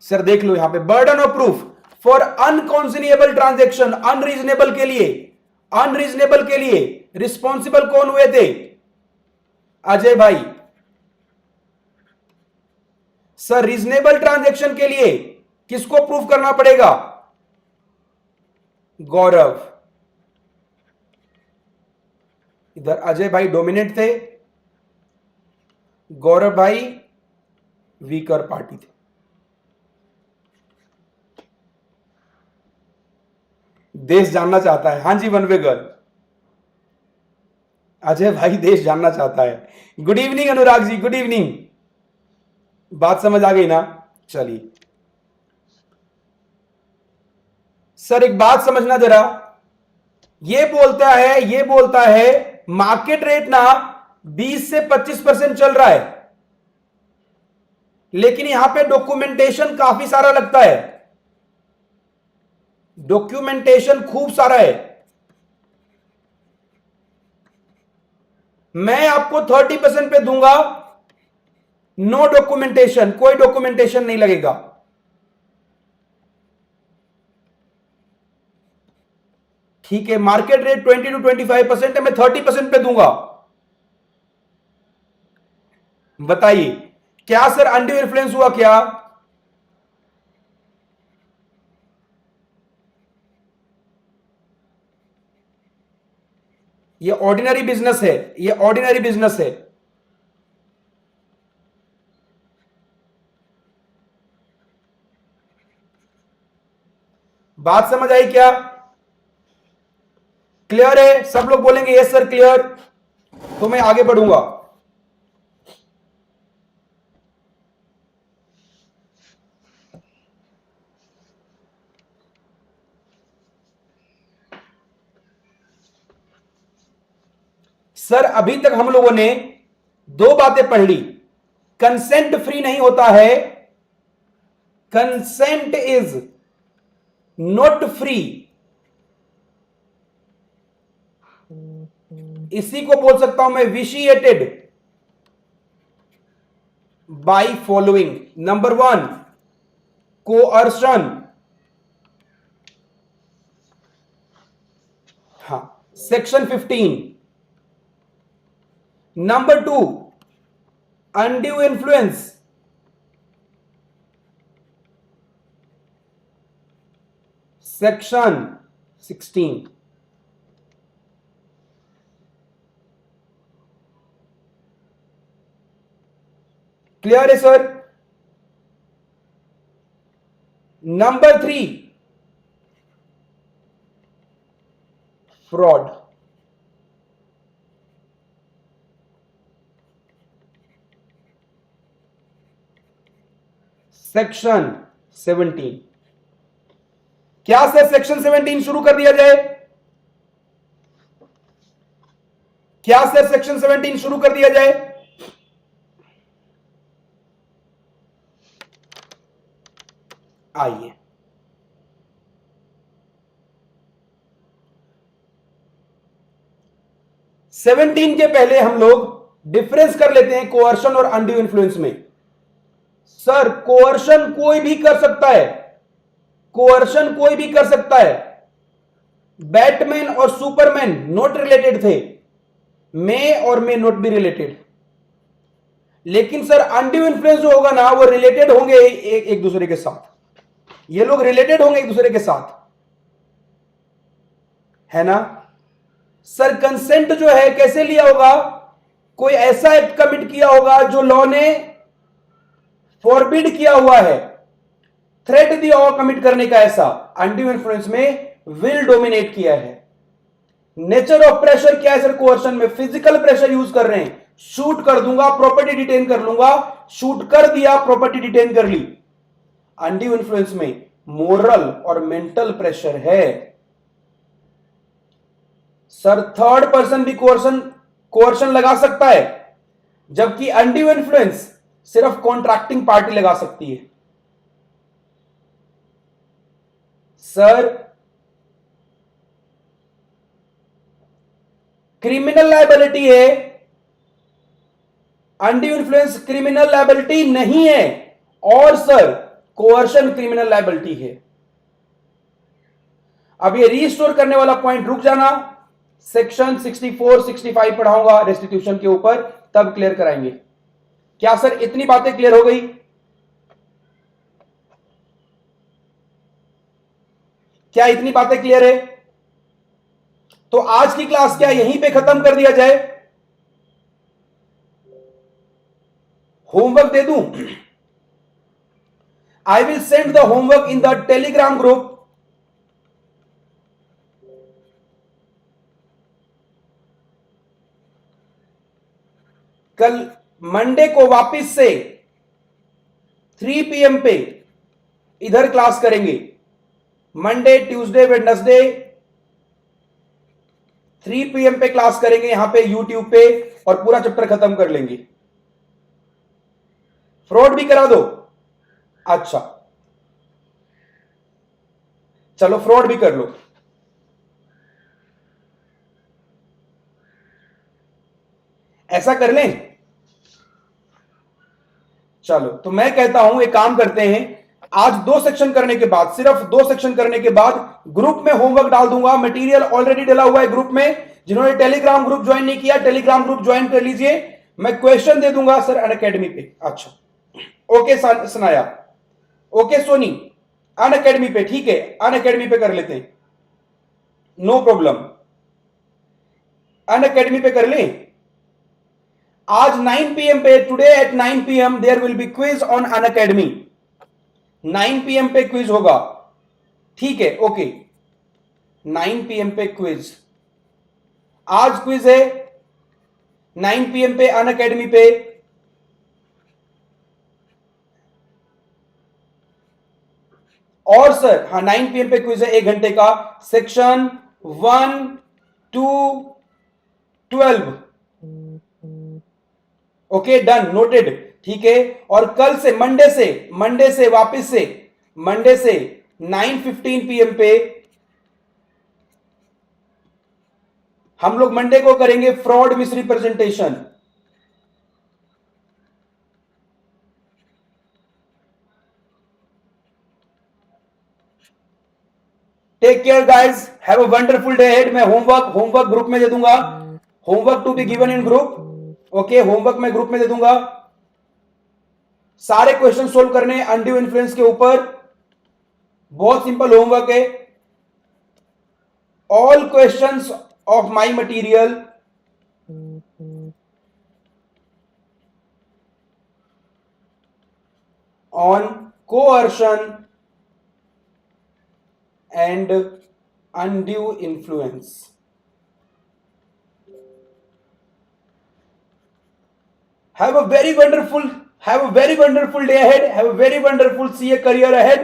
सर देख लो यहां पे burden of proof for unconscionable transaction, unreasonable के लिए, अनरीजनेबल के लिए रिस्पॉन्सिबल कौन हुए थे? अजय भाई। सर रीजनेबल ट्रांजैक्शन के लिए किसको प्रूफ करना पड़ेगा? गौरव। इधर अजय भाई डोमिनेट थे, गौरव भाई वीकर पार्टी थे। देश जानना चाहता है, हाँ जी वन वे गर्ल, अजय भाई देश जानना चाहता है। Good evening Anurag ji, good evening. बात समझ आ गई ना? चलिए सर एक बात समझना जरा, ये बोलता है मार्केट रेट ना 20 से 25% चल रहा है, लेकिन यहां पे डॉक्यूमेंटेशन काफी सारा लगता है, डॉक्यूमेंटेशन खूब सारा है। मैं आपको 30% पे दूंगा, नो डॉक्यूमेंटेशन, कोई डॉक्यूमेंटेशन नहीं लगेगा। ठीक है, मार्केट रेट 20 to 25% है, मैं 30% पे दूंगा। बताइए क्या सर अनड्यू इन्फ्लुएंस हुआ क्या? ये ऑर्डिनरी बिजनेस है, ये ऑर्डिनरी बिजनेस है। बात समझ आई क्या? क्लियर है? सब लोग बोलेंगे यस सर क्लियर, तो मैं आगे बढ़ूंगा। सर अभी तक हम लोगों ने दो बातें पढ़ ली, कंसेंट फ्री नहीं होता है, कंसेंट इज नॉट फ्री, इसी को बोल सकता हूं मैं विशिएटेड बाय फॉलोइंग। नंबर 1 कोअर्शन, हाँ section 15। Number 2 undue influence, section 16। Clear है सर? Number 3 fraud, section 17। क्या सर सेक्शन 17 शुरू कर दिया जाए? क्या सर सेक्शन 17 शुरू कर दिया जाए? आइए सेवनटीन के पहले हम लोग डिफरेंस कर लेते हैं कोअर्शन और अनड्यू इन्फ्लुएंस में। सर कोअर्शन कोई भी कर सकता है, कोअर्शन कोई भी कर सकता है। बैटमैन और सुपरमैन नॉट रिलेटेड थे, मे और मे नॉट बी रिलेटेड। लेकिन सर अनड्यू इन्फ्लुएंस जो होगा ना वो रिलेटेड होंगे एक दूसरे के साथ, ये लोग रिलेटेड होंगे एक दूसरे के साथ, है ना? सर कंसेंट जो है कैसे लिया होगा? कोई ऐसा एक्ट कमिट किया होगा जो लॉ ने फॉरबिड किया हुआ है, थ्रेट दिया होगा कमिट करने का, ऐसा अनड्यू इन्फ्लुएंस में विल डोमिनेट किया है। नेचर ऑफ प्रेशर क्या है सर कोअर्शन में? फिजिकल प्रेशर यूज कर रहे हैं, शूट कर दूंगा प्रॉपर्टी डिटेन कर लूंगा, शूट कर दिया प्रॉपर्टी डिटेन कर ली। अनड्यू इन्फ्लुएंस में मोरल और मेंटल प्रेशर है। सर थर्ड पर्सन भी कोअर्शन कोअर्शन लगा सकता है, जबकि अनड्यू इन्फ्लुएंस सिर्फ कॉन्ट्रैक्टिंग पार्टी लगा सकती है। सर क्रिमिनल लायबिलिटी है, अनड्यू इन्फ्लुएंस क्रिमिनल लायबिलिटी नहीं है, और सर कोअर्शन क्रिमिनल लायबिलिटी है। अब ये रीस्टोर करने वाला पॉइंट रुक जाना, सेक्शन 64 65 पढ़ाऊंगा रेस्टिट्यूशन के ऊपर, तब क्लियर कराएंगे। क्या सर इतनी बातें क्लियर हो गई? क्या इतनी बातें क्लियर है? तो आज की क्लास क्या यहीं पे खत्म कर दिया जाए? होमवर्क दे दूं? I will send the homework in the Telegram group. कल मंडे को वापस से 3 PM पे इधर क्लास करेंगे. मंडे, ट्यूसडे, वेडनेसडे 3 PM पे क्लास करेंगे यहां पे यूट्यूब पे, और पूरा चैप्टर खत्म कर लेंगे. फ्रॉड भी करा दो? अच्छा, चलो फ्रॉड भी कर लो. ऐसा कर लें? चलो, तो मैं कहता हूं एक काम करते हैं, आज 2 सेक्शन करने के बाद, सिर्फ 2 सेक्शन करने के बाद ग्रुप में होमवर्क डाल दूंगा. मटेरियल ऑलरेडी डला हुआ है ग्रुप में. जिन्होंने टेलीग्राम ग्रुप ज्वाइन नहीं किया, टेलीग्राम ग्रुप ज्वाइन कर लीजिए. मैं क्वेश्चन दे दूंगा सर अनअकैडमी पे. अच्छा, okay Sanaya, okay Soni, Unacademy पे. ठीक है, अनअकैडमी पे कर लेते हैं, नो प्रॉब्लम. अनअकैडमी पे कर लें. आज 9 PM पे, today at 9 PM there will be quiz on Unacademy. 9 PM पे क्विज होगा. ठीक है, ओके. 9 PM पे क्विज, आज क्विज है 9 PM पे अनअकैडमी पे. और सर हाँ, 9 PM पे क्विज है 1 घंटे का. Section 1 to 12. Okay, done, noted. ठीक है. और कल से मंडे से वापस से मंडे से 9:15 PM पे हम लोग मंडे को करेंगे fraud misrepresentation. Take care guys, have a wonderful day ahead. मैं होमवर्क ग्रुप में दे दूंगा. Homework to be given in group. Okay, homework मैं ग्रुप में दे दूंगा. सारे क्वेश्चन सोल्व करने अनड्यू इन्फ्लुएंस के ऊपर. बहुत सिंपल होमवर्क है. All questions of my material on coercion and undue influence. Have a very wonderful day ahead. Have a very wonderful CA career ahead.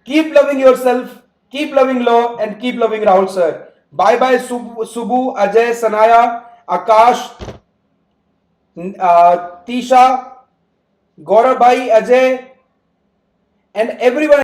Keep loving yourself, keep loving law, and keep loving Rahul sir. Bye bye Subbu, Ajay, Sanaya, Akash, Tisha, Gaurav bhai, Ajay, and everyone.